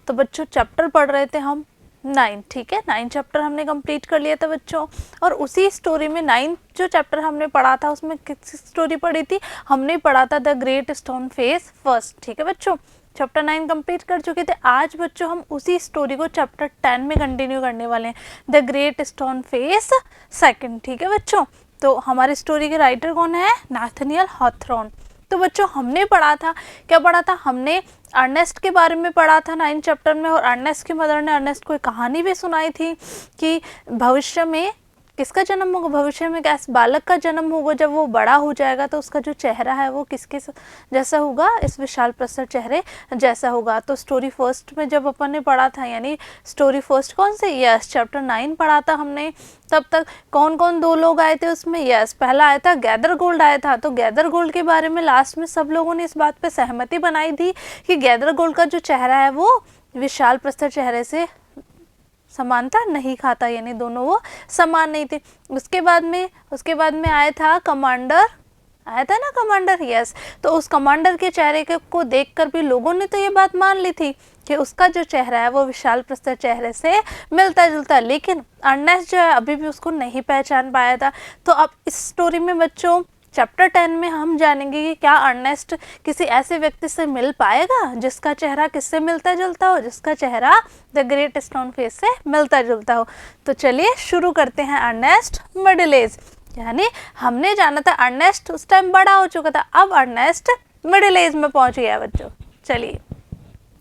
तो बच्चों चैप्टर पढ़ रहे थे हम 9, ठीक है, 9 चैप्टर हमने कंप्लीट कर लिया था बच्चों। और उसी स्टोरी में 9 जो चैप्टर हमने पढ़ा था उसमें किस स्टोरी पढ़ी थी, हमने पढ़ा था the great stone face first, ठीक है बच्चों। चैप्टर 9 कंप्लीट कर चुके थे। आज बच्चों हम उसी स्टोरी को चैप्टर 10 में कंटिन्यू करने वाले हैं, the great stone face second, ठीक है बच्चों। तो हमारी स्टोरी के राइटर कौन है, नाथनियल हॉथरन। तो बच्चों हमने पढ़ा था, क्या पढ़ा था, हमने अर्नेस्ट के बारे में पढ़ा था 9 चैप्टर में। और अर्नेस्ट की मदर ने अर्नेस्ट को एक कहानी भी सुनाई थी कि भविष्य में किसका जन्म होगा, भविष्य में कैसे बालक का जन्म होगा, जब वो बड़ा हो जाएगा तो उसका जो चेहरा है वो किसके जैसा होगा, इस विशाल प्रसार चेहरे जैसा होगा। तो स्टोरी फर्स्ट में जब अपन ने पढ़ा था, यानी स्टोरी फर्स्ट कौन से, यस चैप्टर 9 पढ़ा था हमने। तब तक कौन कौन 2 लोग आए थे उसमें, यस पहला आया था गैदर गोल्ड आया था। तो गैदर गोल्ड के बारे में लास्ट में सब लोगों ने इस बात पर सहमति बनाई थी कि गैदर गोल्ड का जो चेहरा है वो विशाल प्रसार चेहरे से समानता नहीं खाता, यानी दोनों वो समान नहीं थे। उसके बाद में आया था कमांडर, आया था ना कमांडर, यस। तो उस कमांडर के चेहरे को देखकर भी लोगों ने तो ये बात मान ली थी कि उसका जो चेहरा है वो विशाल प्रसार चेहरे से मिलता जुलता, लेकिन अर्नेस्ट जो है अभी भी उसको नहीं पहचान पाया था। तो अब इस स्टोरी में बच्चों चैप्टर 10 में हम जानेंगे कि क्या अर्नेस्ट किसी ऐसे व्यक्ति से मिल पाएगा जिसका चेहरा किससे मिलता जुलता हो, जिसका चेहरा द ग्रेट स्टोन फेस से मिलता जुलता हो। तो चलिए शुरू करते हैं। अर्नेस्ट मिडिलेज, यानी हमने जाना था अर्नेस्ट उस टाइम बड़ा हो चुका था, अब अर्नेस्ट मिडिल एज में पहुंच गया बच्चों। चलिए,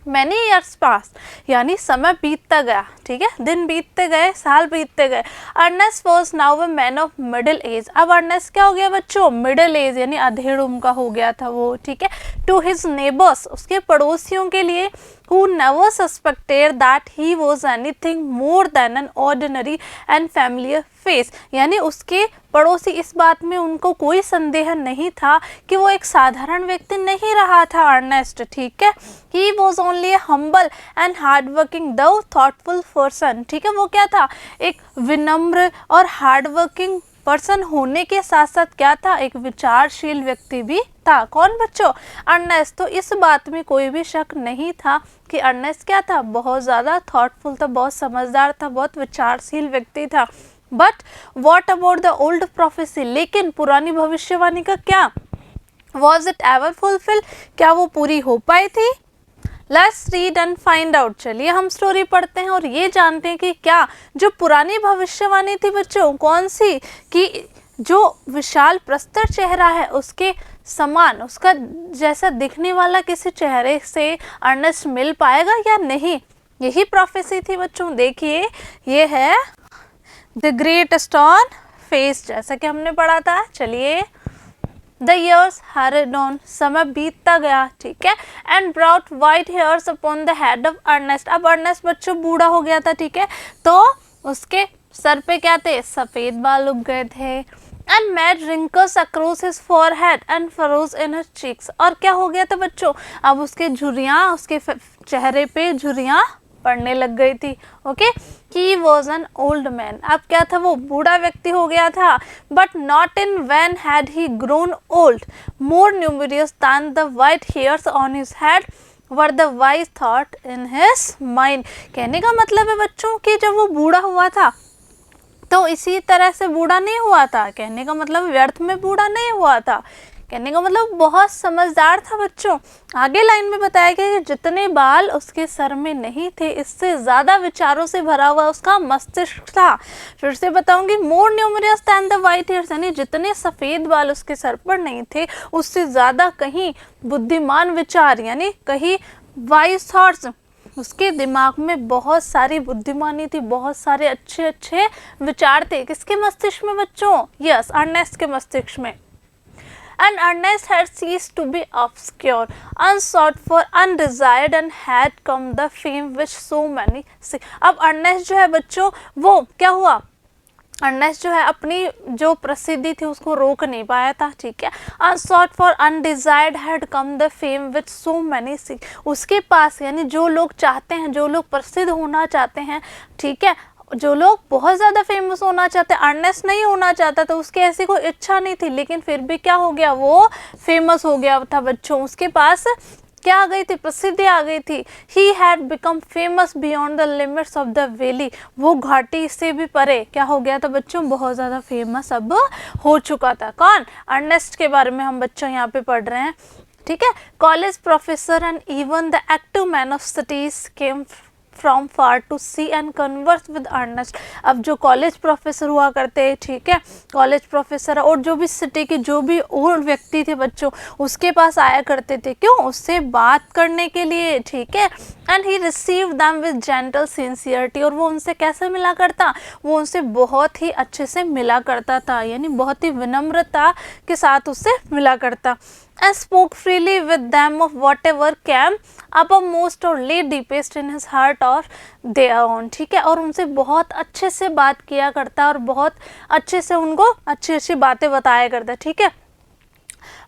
मैनी ईयर्स पास, यानी समय बीतता गया, ठीक है, दिन बीतते गए, साल बीतते गए। Ernest was now a man of middle age. अब अर्नेस्ट क्या हो गया बच्चों, मिडिल एज, यानी अधेड़ उम्र का हो गया था वो, ठीक है। टू हिज नेबर्स, उसके पड़ोसियों के लिए, who never suspected that he was anything more than an ordinary and familiar face, यानी उसके पड़ोसी इस बात में उनको कोई संदेह नहीं था कि वो एक साधारण व्यक्ति नहीं रहा था अर्नेस्ट, ठीक है। He was only a humble and hardworking though thoughtful person, ठीक है। वो क्या था, एक विनम्र और हार्डवर्किंग पर्सन होने के साथ साथ क्या था, एक विचारशील व्यक्ति भी था। कौन बच्चों, अर्नेस्ट। तो इस बात में कोई भी शक नहीं था कि अर्नेस्ट क्या था, बहुत ज़्यादा थॉटफुल था, बहुत समझदार था, बहुत विचारशील व्यक्ति था। But what about the old prophecy, लेकिन पुरानी भविष्यवाणी का क्या, वॉज इट एवर फुलफिल, क्या वो पूरी हो पाई थी। Let's read and find out. चलिए हम स्टोरी पढ़ते हैं और ये जानते हैं कि क्या जो पुरानी भविष्यवाणी थी बच्चों, कौन सी, कि जो विशाल प्रस्तर चेहरा है उसके समान, उसका जैसा दिखने वाला किसी चेहरे से अर्नेस्ट मिल पाएगा या नहीं, यही प्रोफेसी थी बच्चों। देखिए ये है द ग्रेट स्टोन फेस, जैसा कि हमने पढ़ा था। चलिए, द years hurried on, समय बीतता गया, ठीक है। And brought white hairs upon the head of Ernest, अब अर्नेस्ट बच्चों बूढ़ा हो गया था, ठीक है, तो उसके सर पे क्या थे, सफ़ेद बाल उग गए थे। And made wrinkles across his forehead and furrows in his cheeks, और क्या हो गया था बच्चों, अब उसके झुर्रियाँ, उसके चेहरे पे झुर्रियाँ पड़ने लग गई थी, okay. He was an old man, अब क्या था, वो बूढ़ा व्यक्ति हो गया था। But not in vain had he grown old, more numerous than the white hairs on his head were the wise thought in his mind। कहने का मतलब है बच्चों कि जब वो बूढ़ा हुआ था तो इसी तरह से बूढ़ा नहीं हुआ था, कहने का मतलब व्यर्थ में बूढ़ा नहीं हुआ था, कहने का मतलब बहुत समझदार था बच्चों। आगे लाइन में बताया गया कि जितने बाल उसके सर में नहीं थे, इससे ज़्यादा विचारों से भरा हुआ उसका मस्तिष्क था। फिर से बताऊंगी, more numerous than the white hairs, यानी जितने सफ़ेद बाल उसके सर पर नहीं थे उससे ज़्यादा कहीं बुद्धिमान विचार, यानी कहीं वाइज थॉट्स, उसके दिमाग में बहुत सारी बुद्धिमानी थी, बहुत सारे अच्छे अच्छे विचार थे। किसके मस्तिष्क में बच्चों, यस अर्नेस्ट के मस्तिष्क में। And Ernest had ceased to be obscure, unsought for, undesired, and had come the fame which so many see। अब अर्नेस्ट जो है बच्चों वो क्या हुआ, अर्नेस्ट जो है अपनी जो प्रसिद्धि थी उसको रोक नहीं पाया था, ठीक है। unsought for, undesired, had come the fame which so many see, उसके पास यानी जो लोग चाहते हैं, जो लोग प्रसिद्ध होना चाहते हैं, ठीक है, जो लोग बहुत ज़्यादा फेमस होना चाहते हैं, अर्नेस्ट नहीं होना चाहता था, उसकी ऐसी कोई इच्छा नहीं थी, लेकिन फिर भी क्या हो गया, वो फेमस हो गया था बच्चों। उसके पास क्या आ गई थी, प्रसिद्धि आ गई थी। He had become famous beyond the limits of the valley, वो घाटी से भी परे क्या हो गया था बच्चों, बहुत ज़्यादा फेमस अब हो चुका था। कौन, अर्नेस्ट के बारे में हम बच्चों यहाँ पे पढ़ रहे हैं, ठीक है। College professor and even the active man of cities came from far to see and converse with Ernest. अब जो कॉलेज प्रोफेसर हुआ करते हैं, ठीक है, कॉलेज प्रोफेसर और जो भी सिटी के जो भी और व्यक्ति थे बच्चों, उसके पास आया करते थे, क्यों, उससे बात करने के लिए, ठीक है। And he receive them with gentle sincerity, और वो उनसे कैसे मिला करता, वो उनसे बहुत ही अच्छे से मिला करता था, यानी बहुत ही विनम्रता के साथ उससे मिला करता। and spoke freely with them of whatever came uppermost or lay deepest in his heart or their own, ठीक है। और उनसे बहुत अच्छे से बात किया करता और बहुत अच्छे से उनको अच्छी अच्छी बातें बताया करता, ठीक है।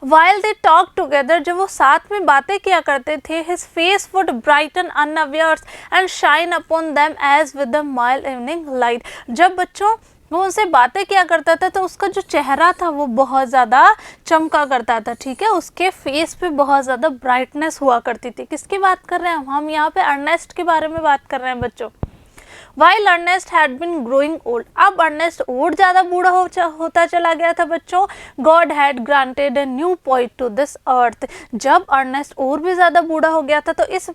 While they talked together, जब वो साथ में बातें किया करते थे, his face would brighten unawares and shine upon them as with the mild evening light। जब बच्चों वो उनसे बातें किया करता था तो उसका जो चेहरा था वो बहुत ज़्यादा चमका करता था, ठीक है, उसके फेस पे बहुत ज़्यादा ब्राइटनेस हुआ करती थी। किसकी बात कर रहे हैं हम यहाँ पे, अर्नेस्ट के बारे में बात कर रहे हैं बच्चों। While Ernest had been growing old, अब अर्नेस्ट और ज़्यादा बूढ़ा होता चला गया था बच्चों। God had granted a new poet to this earth, जब अर्नेस्ट और भी ज़्यादा बूढ़ा हो गया था तो इस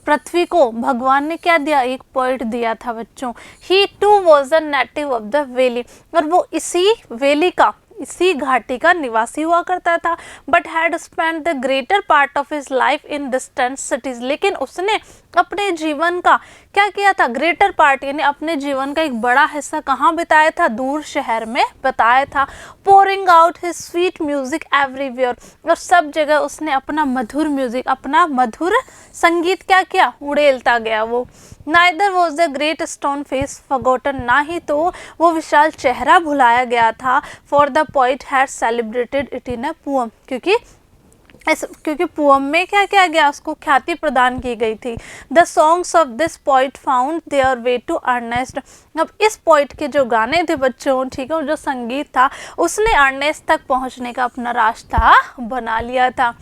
पृथ्वी को भगवान ने क्या दिया, एक पोइट दिया था बच्चों। He too was the native of the valley, और वो इसी वैली का, इसी घाटी का निवासी हुआ करता था। But had spend the greater part of his life in distant cities, लेकिन उसने अपने जीवन का क्या किया था, ग्रेटर पार्ट यानी अपने जीवन का एक बड़ा हिस्सा कहाँ बिताया था, दूर शहर में बिताया था। Pouring out his sweet music everywhere, और सब जगह उसने अपना मधुर म्यूजिक, अपना मधुर संगीत क्या किया, उड़ेलता गया वो। Neither was the great stone face forgotten, ना ही तो वो विशाल चेहरा भुलाया गया था। For the poet had celebrated it in a poem, क्योंकि पोएम में क्या किया गया, उसको ख्याति प्रदान की गई थी। The songs of this poet found their way to Ernest, अब इस पोइट के जो गाने थे बच्चों, ठीक है, जो संगीत था उसने अर्नेस्ट तक पहुंचने का अपना रास्ता बना लिया था।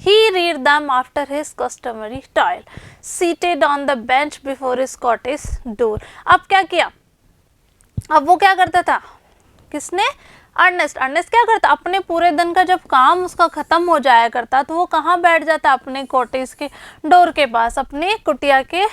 He read them after his customary toil, seated on the bench before his cottage door। अब क्या किया, अब वो क्या करता था, किसने, अर्नेस्ट क्या करता, अपने पूरे दिन का जब काम उसका खत्म हो जाया करता तो वो कहाँ बैठ जाता, अपने कॉटेज के डोर के पास, अपने कुटिया के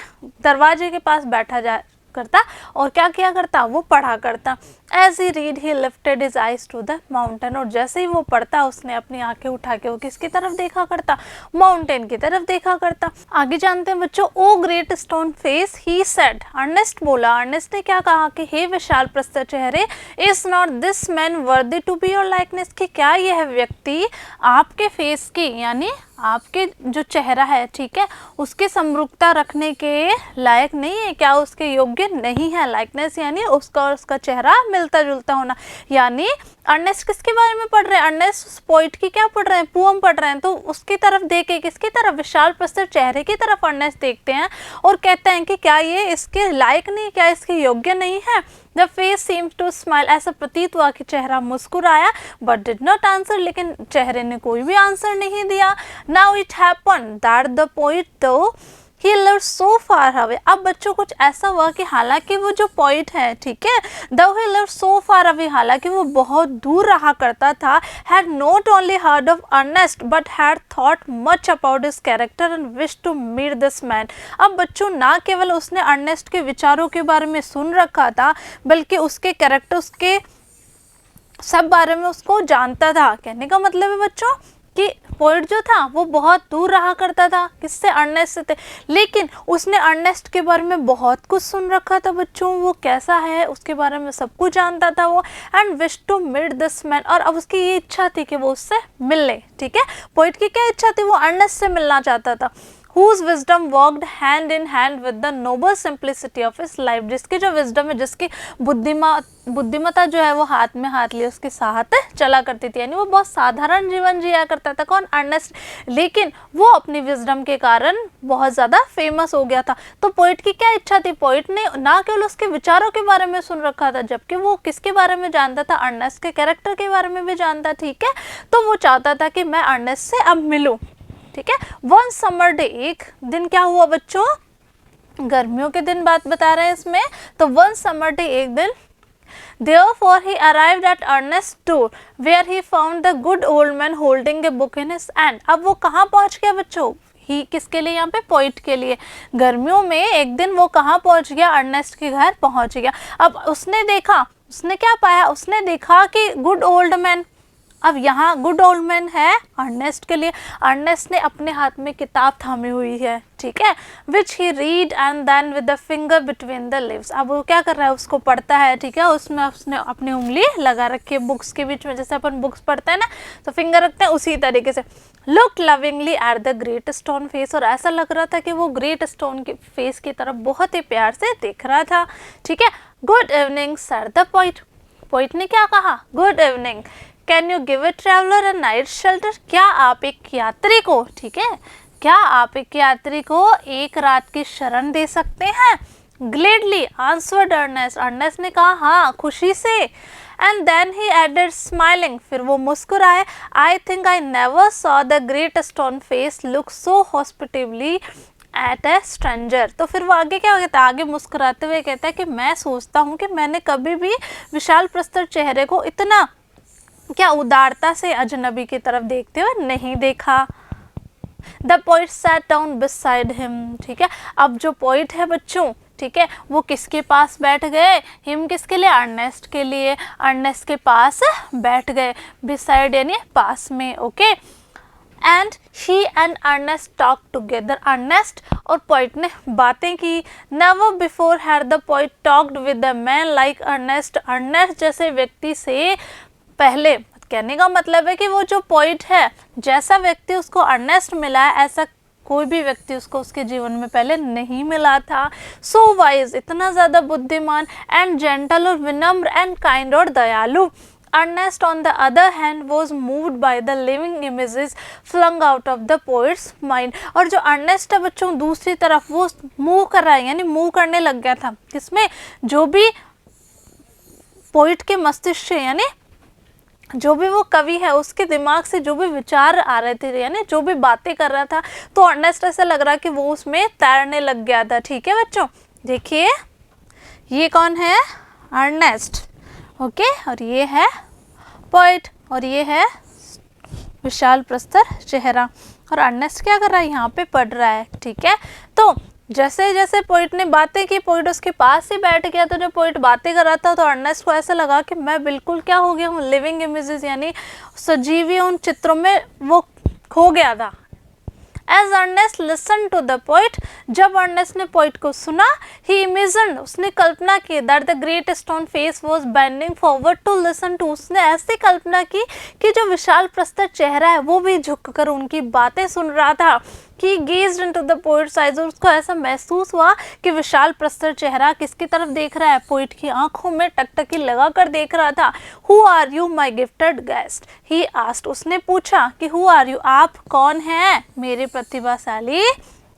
दरवाजे के पास बैठा जा करता और क्या किया करता, वो पढ़ा करता। As he read he lifted his eyes to the mountain, और जैसे ही वो पढ़ता उसने अपनी आंखें उठा के वो किसकी तरफ देखा करता, माउंटेन की तरफ देखा करता। आगे जानते हैं बच्चों, O great stone face he said, Ernest बोला, अर्नेस्ट ने क्या कहा कि हे विशाल प्रस्तर चेहरे, is not this man worthy to be your likeness, कि क्या यह व्यक्ति आपके फेस की, यानी आपके जो चेहरा है, ठीक है, उसके समरूपता रखने के लायक नहीं है, क्या उसके योग्य नहीं है। लाइकनेस यानी उसका और उसका चेहरा मिलता जुलता होना। यानी अर्नेस्ट किसके बारे में पढ़ रहे हैं, अर्नेस्ट पोइट की क्या पढ़ रहे हैं, पोएम पढ़ रहे हैं, तो उसकी तरफ देख के, किसकी तरफ, विशाल प्रस्तर चेहरे की तरफ अर्नेस्ट देखते हैं और कहते हैं कि क्या ये इसके लायक नहीं, क्या इसके योग्य नहीं है। The face seemed to smile, ऐसा प्रतीत हुआ कि चेहरा मुस्कुराया, but did not answer, लेकिन चेहरे ने कोई भी आंसर नहीं दिया। Now it happened that the poet though he lived so far away, अब बच्चों कुछ ऐसा हुआ कि हालांकि वो जो पोइट है, ठीक है, though he lived so far away, हालांकि वो बहुत दूर रहा करता था, had not only heard of Ernest but had thought much about his character and wished to meet this man। अब बच्चों ना केवल उसने अर्नेस्ट के विचारों के बारे में सुन रखा था, बल्कि उसके कैरेक्टर, उसके सब बारे में उसको जानता था। कहने का मतलब है बच्चों कि पोइट जो था वो बहुत दूर रहा करता था, किससे, अर्नेस्ट से थे, लेकिन उसने अर्नेस्ट के बारे में बहुत कुछ सुन रखा था बच्चों, वो कैसा है उसके बारे में सब कुछ जानता था वो। And wish to meet this man, और अब उसकी ये इच्छा थी कि वो उससे मिल ले, ठीक है, पोइट की क्या इच्छा थी, वो अर्नेस्ट से मिलना चाहता था। whose wisdom walked hand in hand with the noble simplicity of his life, जिसकी जो विजडम है, जिसकी बुद्धिमत्ता जो है वो हाथ में हाथ लिए उसके साथ चला करती थी, यानी वो बहुत साधारण जीवन जिया करता था, कौन, अर्नेस्ट, लेकिन वो अपनी विजडम के कारण बहुत ज़्यादा फेमस हो गया था। तो पोइट की क्या इच्छा थी, पोइट ने ना केवल उसके विचारों के बारे में सुन रखा था, जबकि वो किसके बारे में जानता था, अर्नेस्ट के कैरेक्टर के बारे में भी जानता, ठीक है, तो वो चाहता था कि मैं अर्नेस्ट से अब मिलूँ, ठीक है। वन समर डे, एक दिन क्या हुआ बच्चों, गर्मियों के दिन बात बता रहे हैं इसमें, तो वन समर डे एक दिन, therefore he arrived at Ernest's door where he found the good old man holding a book in his hand। अब वो कहाँ पहुँच गया बच्चों, ही किसके लिए, यहाँ पे पोइट के लिए, गर्मियों में एक दिन वो कहाँ पहुँच गया, अर्नेस्ट के घर पहुँच गया। अब उसने देखा, उसने क्या पाया, उसने देखा कि गुड ओल्ड मैन, अब यहाँ गुड ओल्ड मैन है अर्नेस्ट के लिए, अर्नेस्ट ने अपने हाथ में किताब थामी हुई है, ठीक है, which he read and then with the finger between the leaves. अब वो क्या कर रहा है, उसको पढ़ता है, ठीक है, उसमें उसने अपनी उंगली लगा रखी है बुक्स के बीच में, जैसे अपन बुक्स पढ़ते हैं ना तो फिंगर रखते हैं, उसी तरीके से। Look lovingly at the great stone face, और ऐसा लग रहा था कि वो ग्रेट स्टोन के फेस की तरफ बहुत ही प्यार से देख रहा था, ठीक है। Good evening sir the poet, poet ने क्या कहा, good evening, can you give a traveller a night shelter, क्या आप एक यात्री को, ठीक है, क्या आप एक यात्री को एक रात की शरण दे सकते हैं। ग्लेडली आंसर्ड अर्नेस्ट, अर्नेस्ट ने कहा हाँ खुशी से। And then he added smiling, फिर वो मुस्कुराए, I think I never saw the great stone face look so hospitably at a stranger. तो फिर वो आगे क्या कहता है, आगे मुस्कुराते हुए कहता है कि मैं सोचता हूँ कि मैंने कभी भी विशाल प्रस्तर चेहरे को इतना क्या उदारता से अजनबी की तरफ देखते हुए नहीं देखा। The poet sat down beside him, ठीक है, अब जो पोइट है बच्चों, ठीक है, वो किसके पास बैठ गए, हिम किसके लिए, अर्नेस्ट के लिए, अर्नेस्ट के पास बैठ गए, बिसाइड यानी पास में, okay. And he and Ernest talk together, Ernest और पोइट ने बातें की। Never before had the poet talked with a man like Ernest, Ernest जैसे व्यक्ति से पहले, कहने का मतलब है कि वो जो पोइट है, जैसा व्यक्ति उसको अर्नेस्ट मिला है, ऐसा कोई भी व्यक्ति उसको उसके जीवन में पहले नहीं मिला था। सो वाइज, इतना ज़्यादा बुद्धिमान, एंड जेंटल और विनम्र, एंड काइंड और दयालु। Ernest on the other hand was moved by the living images flung out of the poet's mind, और जो अर्नेस्ट है बच्चों दूसरी तरफ वो मूव कर रहा है, यानी मूव करने लग गया था, किसमें, जो भी पोइट के मस्तिष्क से, यानी जो भी वो कवि है उसके दिमाग से जो भी विचार आ रहे थे, यानी जो भी बातें कर रहा था, तो अर्नेस्ट ऐसा लग रहा कि वो उसमें तैरने लग गया था, ठीक है बच्चों। देखिए ये कौन है, अर्नेस्ट, ओके, और ये है पोइट, और ये है विशाल प्रस्तर चेहरा, और अर्नेस्ट क्या कर रहा है, यहाँ पे पढ़ रहा है, ठीक है। तो जैसे जैसे पोइट ने बातें की, पोइट उसके पास ही बैठ गया, तो जब पोइट बातें कर रहा था तो अर्नेस्ट को ऐसा लगा कि मैं बिल्कुल क्या हो गया हूँ, लिविंग इमेजेस यानी सजीवी उन चित्रों में वो खो गया था। As Ernest listen to the poet, जब अर्नेस्ट ने पोइट को सुना, ही इमेजिन्ड, उसने कल्पना की, that the great stone face was bending forward to listen to, उसने ऐसी कल्पना की कि जो विशाल प्रस्तर चेहरा है वो भी झुककर उनकी बातें सुन रहा था। कि gazed into the poets eyes, और उसको ऐसा महसूस हुआ कि विशाल प्रस्तर चेहरा किसकी तरफ देख रहा है, पोइट की आंखों में टकटकी लगाकर देख रहा था। Who are you my gifted guest, he asked, उसने पूछा कि हु आर यू, आप कौन हैं मेरे प्रतिभाशाली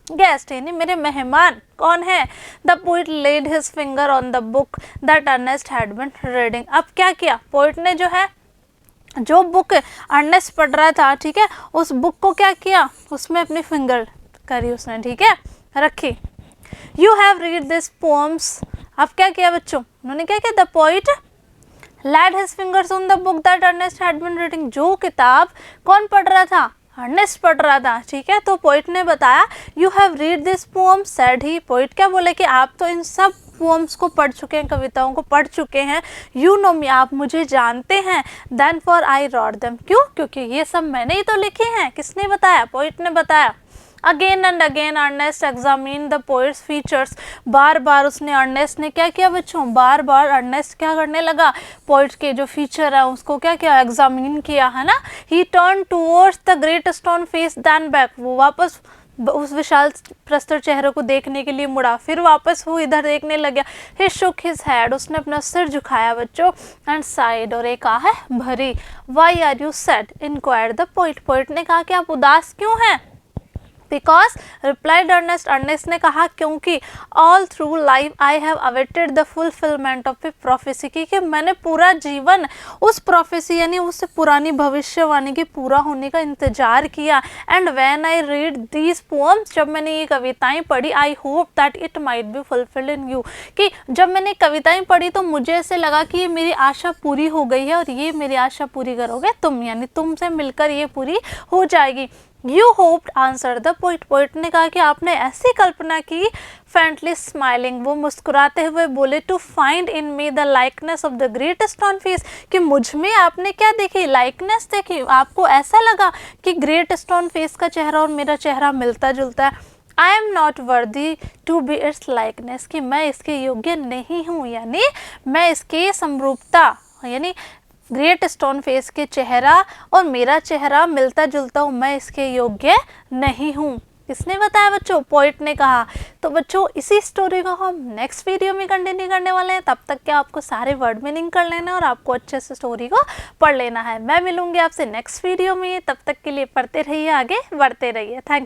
गेस्ट, यानी मेरे मेहमान कौन है। The poet led his finger on the book that Ernest had been reading, अब क्या किया, पोइट ने जो है जो बुक अर्नेस्ट पढ़ रहा था, ठीक है, उस बुक को क्या किया, उसमें अपनी फिंगर करी उसने, ठीक है, रखी। You have read this poems, अब क्या किया बच्चों, उन्होंने क्या किया, the poet laid his fingers on the book that Ernest had been reading, जो किताब कौन पढ़ रहा था, अर्नेस्ट पढ़ रहा था, ठीक है। तो पोइट ने बताया, you have read this poems said he, poet क्या बोले कि आप तो इन सब पोम्स को पढ़ चुके हैं, कविताओं को पढ़ चुके हैं। यू नो मी, आप मुझे जानते हैं। Then for I wrote them, क्यों, क्योंकि ये सब मैंने ही तो लिखे हैं। किसने बताया, पोइट ने बताया। Again and again Ernest examine the poet's features, बार बार उसने, अर्नेस्ट ने क्या किया बच्चों, बार बार अर्नेस्ट क्या करने लगा, पोइट के जो फीचर है उसको क्या किया, एग्जामिन किया, है ना। He turn towards the great stone face then back, वो वापस उस विशाल प्रस्तर चेहरे को देखने के लिए मुड़ा, फिर वापस वो इधर देखने लग गया। ही शुक हिज हेड, उसने अपना सिर झुकाया बच्चों, एंड साइड, और एक कहा है भरी। Why are you sad inquired the poet, poet ने कहा कि आप उदास क्यों हैं, बिकॉज रिप्लाइड अर्नेस्ट, अर्नेस्ट ने कहा क्योंकि all through life I have awaited the fulfilment of A prophecy, कि मैंने पूरा जीवन उस प्रोफेसी यानी उस पुरानी भविष्यवाणी के पूरा होने का इंतजार किया। And when I read these poems, जब मैंने ये कविताएं पढ़ी, I hope that it might be fulfilled in you, कि जब मैंने कविताएं पढ़ी तो मुझे ऐसे लगा कि ये मेरी आशा पूरी हो गई है और ये मेरी आशा पूरी करोगे तुम, यानी तुमसे मिलकर ये पूरी हो जाएगी। You hoped answer the poet, poet ने कहा कि आपने ऐसी कल्पना की। फ्रेंडली स्माइलिंग, वो मुस्कुराते हुए बोले, to find in me the likeness of the great stone face, कि मुझ में आपने क्या देखी, लाइकनेस देखी, आपको ऐसा लगा कि ग्रेट स्टोन फेस का चेहरा और मेरा चेहरा मिलता जुलता है। I am not worthy to be its likeness, कि मैं इसके योग्य नहीं हूँ, यानी मैं इसके समरूपता यानी ग्रेट स्टोन फेस के चेहरा और मेरा चेहरा मिलता जुलता हूँ, मैं इसके योग्य नहीं हूँ। किसने बताया बच्चों? पोइट ने कहा। तो बच्चों इसी स्टोरी को हम नेक्स्ट वीडियो में कंटिन्यू करने वाले हैं। तब तक क्या आपको सारे वर्ड मीनिंग कर लेना और आपको अच्छे से स्टोरी को पढ़ लेना है। मैं मिलूंगी आपसे नेक्स्ट वीडियो में, तब तक के लिए पढ़ते रहिए, आगे बढ़ते रहिए। Thank you.